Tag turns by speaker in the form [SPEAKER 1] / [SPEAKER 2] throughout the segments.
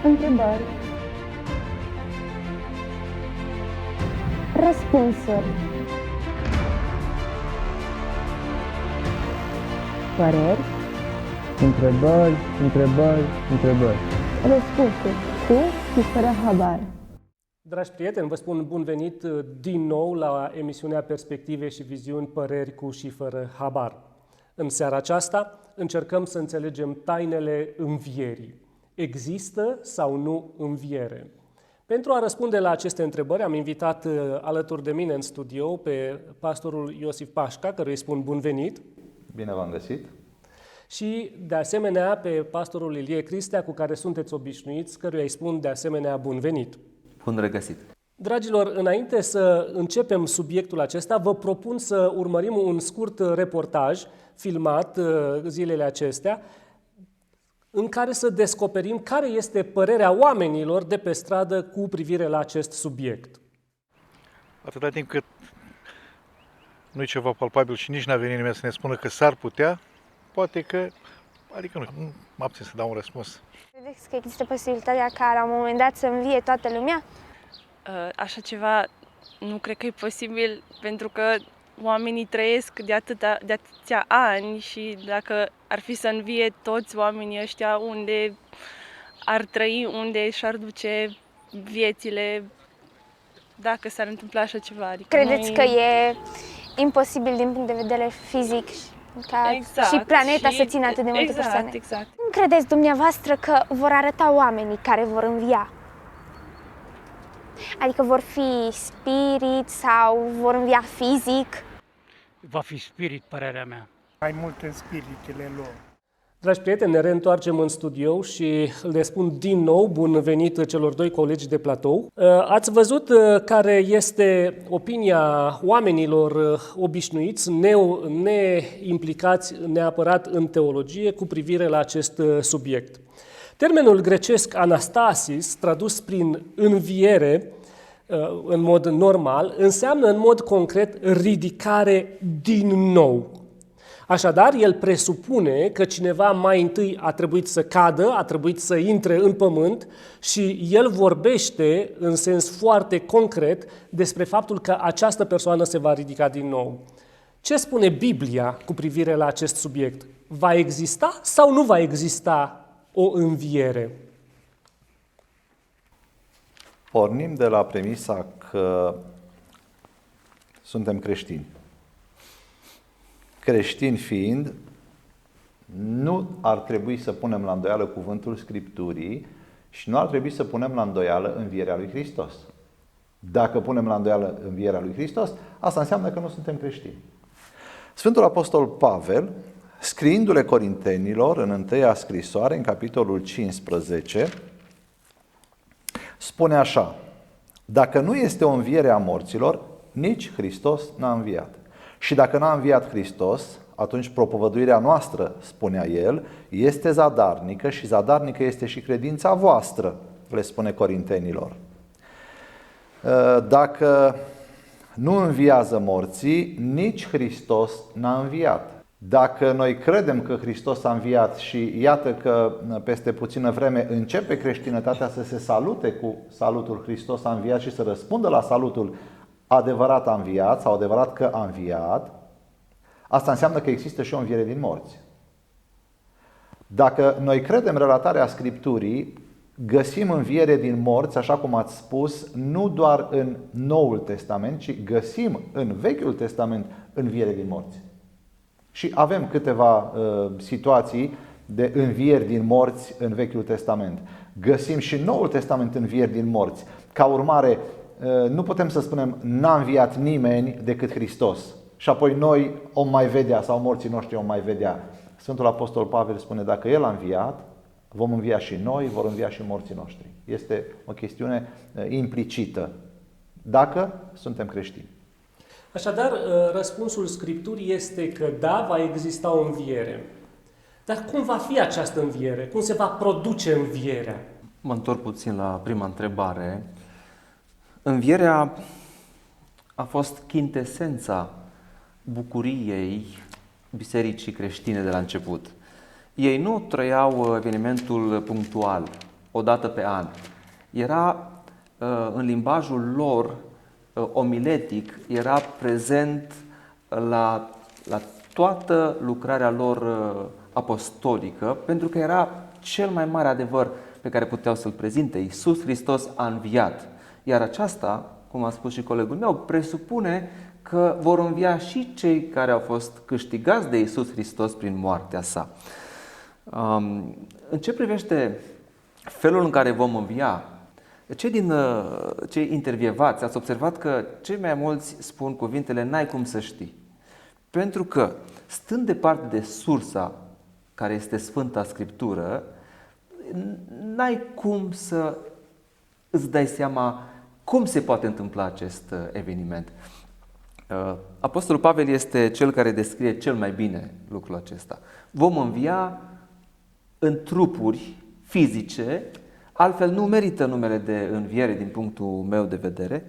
[SPEAKER 1] Întrebări. Răspunsuri. Păreri.
[SPEAKER 2] Întrebări, întrebări, întrebări.
[SPEAKER 1] Răspunsuri cu și fără habar.
[SPEAKER 3] Dragi prieteni, vă spun bun venit din nou la emisiunea Perspective și Viziuni, păreri cu și fără habar. În seara aceasta încercăm să înțelegem tainele învierii. Există sau nu înviere? Pentru a răspunde la aceste întrebări am invitat alături de mine în studio pe pastorul Iosif Pașca, căruia îi spun bun venit.
[SPEAKER 4] Bine v-am găsit.
[SPEAKER 3] Și de asemenea pe pastorul Ilie Cristea, cu care sunteți obișnuiți, căruia îi spun de asemenea bun venit.
[SPEAKER 5] Bun regăsit!
[SPEAKER 3] Dragilor, înainte să începem subiectul acesta, vă propun să urmărim un scurt reportaj filmat zilele acestea, în care să descoperim care este părerea oamenilor de pe stradă cu privire la acest subiect.
[SPEAKER 6] Atâta timp cât nu e ceva palpabil și nici n-a venit nimeni să ne spună că s-ar putea, poate că, adică nu mă abțin să dau un răspuns.
[SPEAKER 7] Credeți că există posibilitatea ca la un moment dat să învie toată lumea?
[SPEAKER 8] Așa ceva nu cred că e posibil, pentru că oamenii trăiesc de atâția ani și dacă ar fi să învie toți oamenii ăștia, unde ar trăi, unde și-ar duce viețile, dacă s-ar întâmpla așa ceva. Adică
[SPEAKER 7] Credeți că e imposibil din punct de vedere fizic ca și planeta să țină atât de multe persoane?
[SPEAKER 8] Exact.
[SPEAKER 7] Cum credeți dumneavoastră că vor arăta oamenii care vor învia? Adică vor fi spirit sau vor învia fizic?
[SPEAKER 9] Va fi spirit, părerea mea.
[SPEAKER 10] Mai mult în spiritele lor.
[SPEAKER 3] Dragi prieteni, ne reîntoarcem în studio și le spun din nou bun venit celor doi colegi de platou. Ați văzut care este opinia oamenilor obișnuiți, neimplicați neapărat în teologie, cu privire la acest subiect. Termenul grecesc anastasis, tradus prin înviere, în mod normal, înseamnă în mod concret ridicare din nou. Așadar, el presupune că cineva mai întâi a trebuit să cadă, a trebuit să intre în pământ și el vorbește în sens foarte concret despre faptul că această persoană se va ridica din nou. Ce spune Biblia cu privire la acest subiect? Va exista sau nu va exista o înviere?
[SPEAKER 4] Pornim de la premisa că suntem creștini. Creștini fiind, nu ar trebui să punem la îndoială cuvântul Scripturii și nu ar trebui să punem la îndoială învierea lui Hristos. Dacă punem la îndoială învierea lui Hristos, asta înseamnă că nu suntem creștini. Sfântul Apostol Pavel, scriindu-le Corintenilor în întâia scrisoare, în capitolul 15, spune așa: dacă nu este o înviere a morților, nici Hristos n-a înviat. Și dacă n-a înviat Hristos, atunci propovăduirea noastră, spunea el, este zadarnică și zadarnică este și credința voastră, le spune Corintenilor. Dacă nu înviază morții, nici Hristos n-a înviat. Dacă noi credem că Hristos a înviat și iată că peste puțină vreme începe creștinătatea să se salute cu salutul Hristos a înviat și să răspundă la salutul adevărat a înviat sau adevărat că a înviat, asta înseamnă că există și o înviere din morți. Dacă noi credem relatarea Scripturii, găsim înviere din morți, așa cum ați spus, nu doar în Noul Testament, ci găsim în Vechiul Testament înviere din morți. Și avem câteva situații de învieri din morți în Vechiul Testament. Găsim și în Noul Testament învieri din morți. Ca urmare, nu putem să spunem n-a înviat nimeni decât Hristos și apoi noi o mai vedea sau morții noștri o mai vedea. Sfântul Apostol Pavel spune: dacă El a înviat, vom învia și noi, vor învia și morții noștri. Este o chestiune implicită, dacă suntem creștini.
[SPEAKER 3] Așadar, răspunsul Scripturii este că da, va exista o înviere. Dar cum va fi această înviere? Cum se va produce învierea?
[SPEAKER 5] Mă întorc puțin la prima întrebare. Învierea a fost chintesența bucuriei bisericii creștine de la început. Ei nu trăiau evenimentul punctual, o dată pe an. Era în limbajul lor omiletic, era prezent la toată lucrarea lor apostolică, pentru că era cel mai mare adevăr pe care puteau să-l prezinte. Iisus Hristos a înviat. Iar aceasta, cum a spus și colegul meu, presupune că vor învia și cei care au fost câștigați de Iisus Hristos prin moartea sa. În ce privește felul în care vom învia, cei intervievați, ați observat că cei mai mulți spun cuvintele "n-ai cum să știi". Pentru că, stând departe de sursa care este Sfânta Scriptură, n-ai cum să îți dai seama cum se poate întâmpla acest eveniment. Apostolul Pavel este cel care descrie cel mai bine lucrul acesta. Vom învia în trupuri fizice, altfel nu merită numele de înviere din punctul meu de vedere,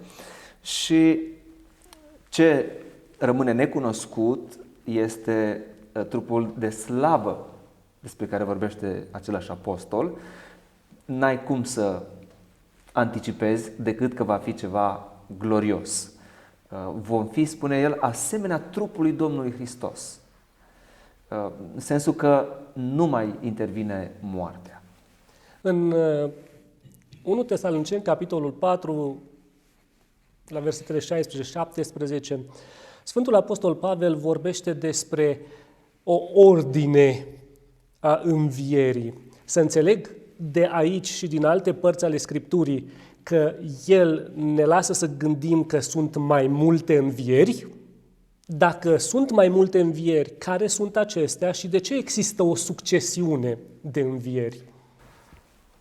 [SPEAKER 5] și ce rămâne necunoscut este trupul de slavă despre care vorbește același apostol. N-ai cum să anticipezi decât că va fi ceva glorios. Vom fi, spune el, asemenea trupului Domnului Hristos, în sensul că nu mai intervine moartea.
[SPEAKER 3] În 1 Tesaloniceni, capitolul 4, la versetele 16-17, Sfântul Apostol Pavel vorbește despre o ordine a învierii. Să înțeleg de aici și din alte părți ale Scripturii că el ne lasă să gândim că sunt mai multe învieri? Dacă sunt mai multe învieri, care sunt acestea și de ce există o succesiune de învieri?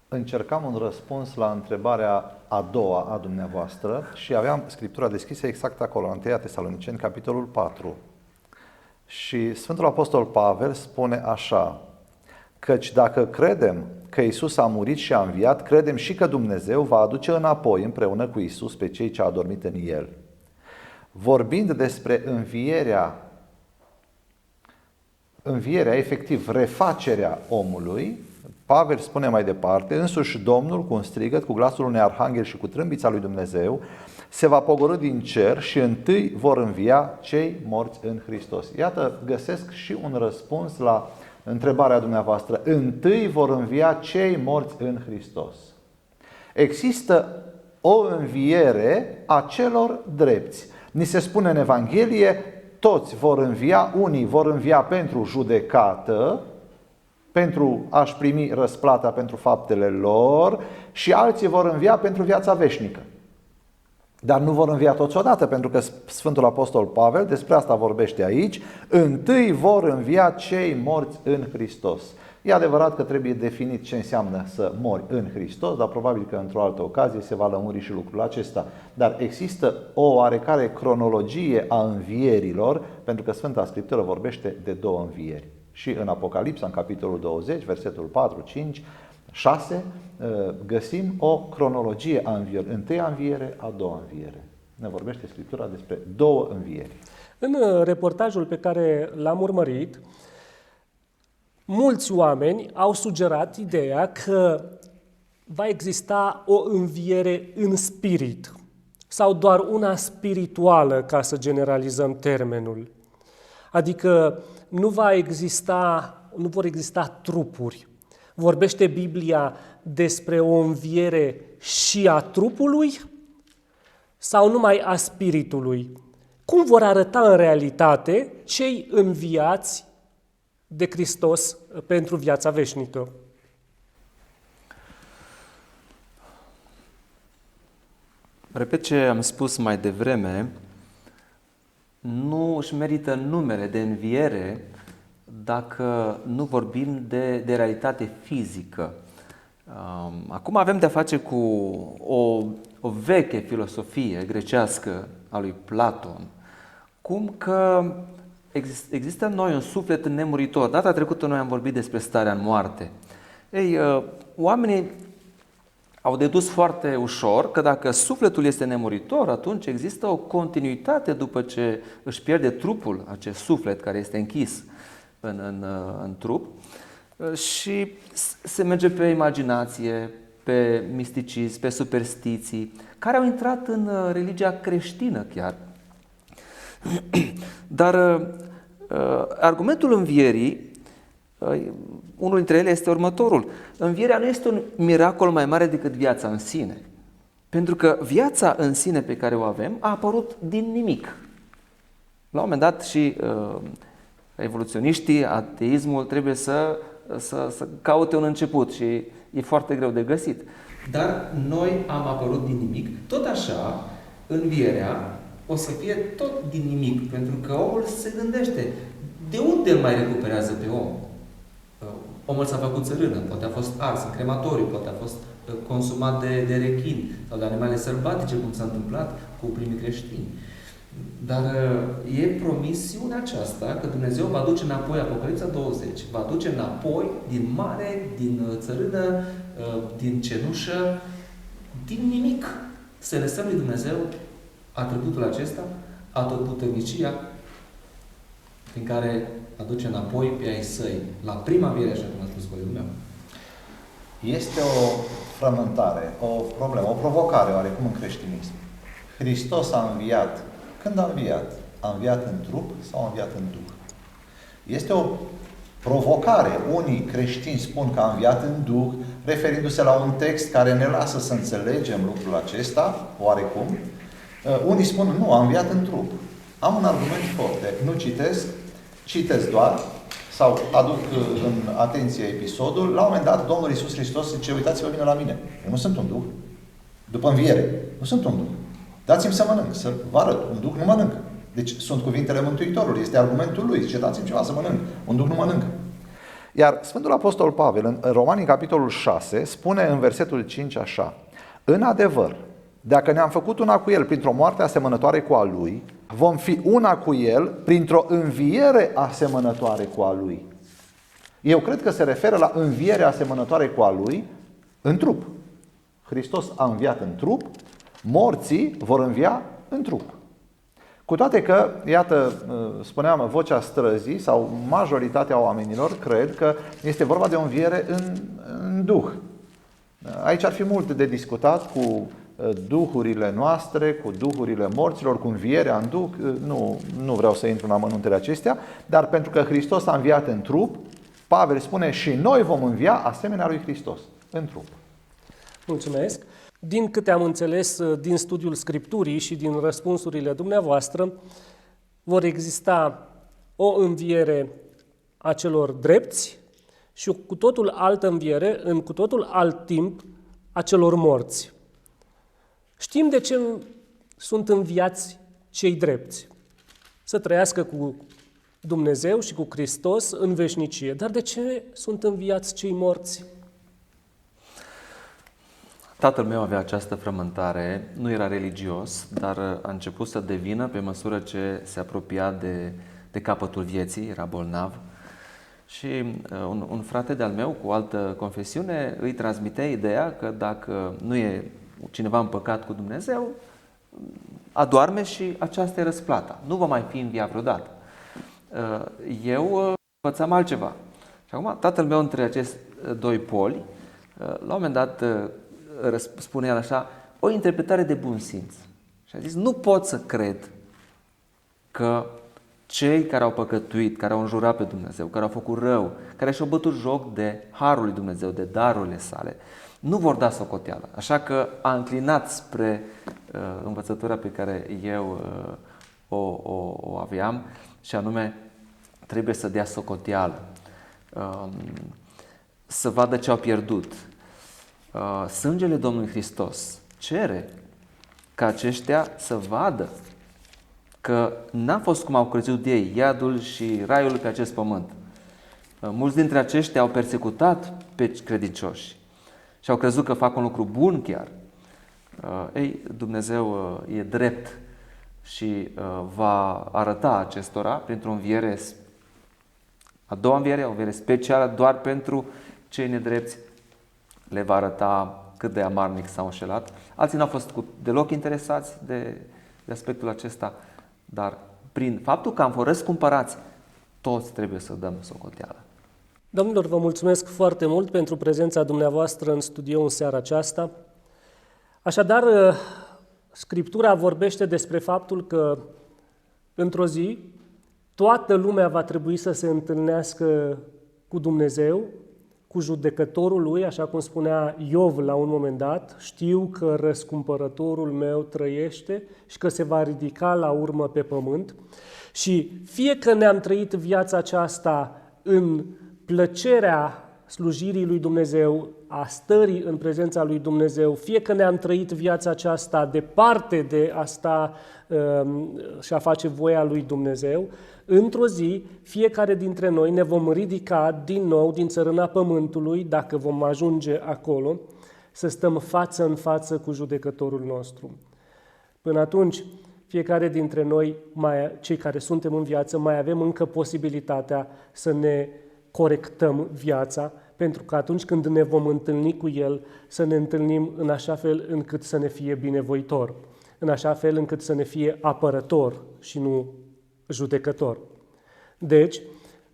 [SPEAKER 4] Încercam un răspuns la întrebarea a doua a dumneavoastră și aveam Scriptura deschisă exact acolo, în 1 Tesaloniceni, capitolul 4. Și Sfântul Apostol Pavel spune așa: căci dacă credem că Iisus a murit și a înviat, credem și că Dumnezeu va aduce înapoi împreună cu Iisus pe cei ce au adormit în El. Vorbind despre învierea, efectiv refacerea omului, Pavel spune mai departe: însuși Domnul, cu un strigăt, cu glasul unui arhanghel și cu trâmbița lui Dumnezeu, se va pogorî din cer și întâi vor învia cei morți în Hristos. Iată, găsesc și un răspuns la întrebarea dumneavoastră. Întâi vor învia cei morți în Hristos. Există o înviere a celor drepți. Ni se spune în Evanghelie, toți vor învia, unii vor învia pentru judecată, pentru a-și primi răsplata pentru faptele lor, și alții vor învia pentru viața veșnică. Dar nu vor învia toți odată, pentru că Sfântul Apostol Pavel despre asta vorbește aici: întâi vor învia cei morți în Hristos. E adevărat că trebuie definit ce înseamnă să mori în Hristos, dar probabil că într-o altă ocazie se va lămuri și lucrul acesta. Dar există o oarecare cronologie a învierilor, pentru că Sfânta Scriptură vorbește de două învieri. Și în Apocalipsa, în capitolul 20, versetul 4, 5, 6, găsim o cronologie a învierii. Întâia înviere, a doua înviere. Ne vorbește Scriptura despre două învieri.
[SPEAKER 3] În reportajul pe care l-am urmărit, mulți oameni au sugerat ideea că va exista o înviere în spirit sau doar una spirituală, ca să generalizăm termenul. Adică nu vor exista trupuri. Vorbește Biblia despre o înviere și a trupului sau numai a spiritului? Cum vor arăta în realitate cei înviați de Hristos pentru viața veșnică?
[SPEAKER 5] Repet ce am spus mai devreme, nu își merită numele de înviere dacă nu vorbim de realitate fizică. Acum avem de-a face cu o veche filosofie grecească a lui Platon, cum că există în noi un suflet nemuritor. Data trecută noi am vorbit despre starea în moarte. Oamenii au dedus foarte ușor că dacă sufletul este nemuritor, atunci există o continuitate după ce își pierde trupul, acest suflet care este închis în trup, și se merge pe imaginație, pe misticism, pe superstiții, care au intrat în religia creștină chiar. Dar argumentul învierii, unul dintre ele este următorul. Învierea nu este un miracol mai mare decât viața în sine. Pentru că viața în sine pe care o avem a apărut din nimic. La un moment dat și evoluționiștii, ateismul trebuie să caute un început și e foarte greu de găsit. Dar noi am apărut din nimic. Tot așa, învierea o să fie tot din nimic, pentru că omul se gândește de unde îl mai recuperează pe om. Omul s-a făcut țărână, poate a fost ars în crematoriu, poate a fost consumat de rechin sau de animale sălbatice, cum s-a întâmplat cu primii creștini. Dar e promisiunea aceasta că Dumnezeu va duce înapoi, Apocalipsa 20, va duce înapoi din mare, din țărână, din cenușă, din nimic. Să lăsăm lui Dumnezeu atributul acesta, atotputernicia, prin care aduce înapoi pe ai săi, la prima înviere, așa cum a spus colegul meu.
[SPEAKER 4] Este o frământare, o problemă, o provocare oarecum în creștinism. Hristos a înviat. Când a înviat? A înviat în trup sau a înviat în duh? Este o provocare. Unii creștini spun că a înviat în duh, referindu-se la un text care ne lasă să înțelegem lucrul acesta, oarecum. Unii spun, nu, a înviat în trup. Am un argument foarte. Nu citesc doar, sau aduc în atenție episodul. La un moment dat, Domnul Iisus Hristos zice, uitați-vă bine la mine. Eu nu sunt un duh. După înviere, nu sunt un duh. Dați-mi să mănânc, să vă arăt. Un duh nu mănâncă. Deci sunt cuvintele Mântuitorului, este argumentul lui. Zice, dați-mi ceva să mănânc. Un duh nu mănâncă. Iar Sfântul Apostol Pavel, în Romani, capitolul 6, spune în versetul 5 așa: în adevăr, dacă ne-am făcut una cu El printr-o moarte asemănătoare cu a Lui, vom fi una cu El printr-o înviere asemănătoare cu a Lui. Eu cred că se referă la învierea asemănătoare cu a Lui în trup. Hristos a înviat în trup, morții vor învia în trup. Cu toate că, iată, spuneam, vocea străzii sau majoritatea oamenilor cred că este vorba de o înviere în duh. Aici ar fi mult de discutat cu duhurile noastre, cu duhurile morților, cu învierea în duh. Nu vreau să intru în amănuntele acestea, dar pentru că Hristos a înviat în trup, Pavel spune și noi vom învia asemenea lui Hristos, în trup.
[SPEAKER 3] Mulțumesc! Din câte am înțeles din studiul Scripturii și din răspunsurile dumneavoastră, vor exista o înviere a celor drepți și o cu totul altă înviere, în cu totul alt timp, a celor morți. Știm de ce sunt înviați cei drepți. Să trăiască cu Dumnezeu și cu Hristos în veșnicie. Dar de ce sunt înviați cei morți?
[SPEAKER 5] Tatăl meu avea această frământare, nu era religios, dar a început să devină pe măsură ce se apropia de capătul vieții, era bolnav. Și un frate de-al meu cu altă confesiune îi transmitea ideea că dacă nu e cineva împăcat cu Dumnezeu, adoarme și aceasta e răsplata. Nu va mai fi înviat vreodată. Eu învățam altceva. Și acum tatăl meu între acești doi poli, la un moment dat spunea așa, o interpretare de bun simț. Și a zis, nu pot să cred că cei care au păcătuit, care au înjurat pe Dumnezeu, care au făcut rău, care și-au bătut joc de harul lui Dumnezeu, de darurile sale, nu vor da socoteală. Așa că a înclinat spre învățătura pe care eu o aveam, și anume trebuie să dea socoteală, să vadă ce au pierdut. Sângele Domnului Hristos cere ca aceștia să vadă că n-a fost cum au crezut ei, iadul și raiul pe acest pământ. Mulți dintre aceștia au persecutat pe credincioși și au crezut că fac un lucru bun chiar. Ei, Dumnezeu e drept și va arăta acestora printr-o înviere, a doua înviere, o înviere specială doar pentru cei nedrepți, le va arăta cât de amarnic s-au înșelat. Alții n-au fost deloc interesați de aspectul acesta, dar prin faptul că am fost răscumpărați, toți trebuie să dăm socoteală.
[SPEAKER 3] Domnilor, vă mulțumesc foarte mult pentru prezența dumneavoastră în studio în seara aceasta. Așadar, Scriptura vorbește despre faptul că într-o zi toată lumea va trebui să se întâlnească cu Dumnezeu, cu judecătorul lui, așa cum spunea Iov la un moment dat: știu că răscumpărătorul meu trăiește și că se va ridica la urmă pe pământ. Și fie că ne-am trăit viața aceasta în plăcerea slujirii lui Dumnezeu, a stării în prezența lui Dumnezeu, fie că ne-am trăit viața aceasta departe de a sta și a face voia lui Dumnezeu, într-o zi, fiecare dintre noi ne vom ridica din nou din țărâna pământului, dacă vom ajunge acolo, să stăm față în față cu judecătorul nostru. Până atunci, fiecare dintre noi, cei care suntem în viață, mai avem încă posibilitatea să ne corectăm viața, pentru că atunci când ne vom întâlni cu El, să ne întâlnim în așa fel încât să ne fie binevoitor, în așa fel încât să ne fie apărător și nu judecător. Deci,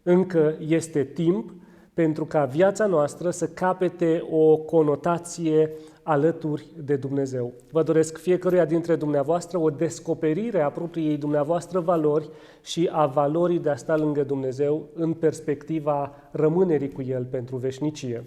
[SPEAKER 3] încă este timp pentru ca viața noastră să capete o conotație alături de Dumnezeu. Vă doresc fiecăruia dintre dumneavoastră o descoperire a propriei dumneavoastră valori și a valorii de a sta lângă Dumnezeu în perspectiva rămânerii cu El pentru veșnicie.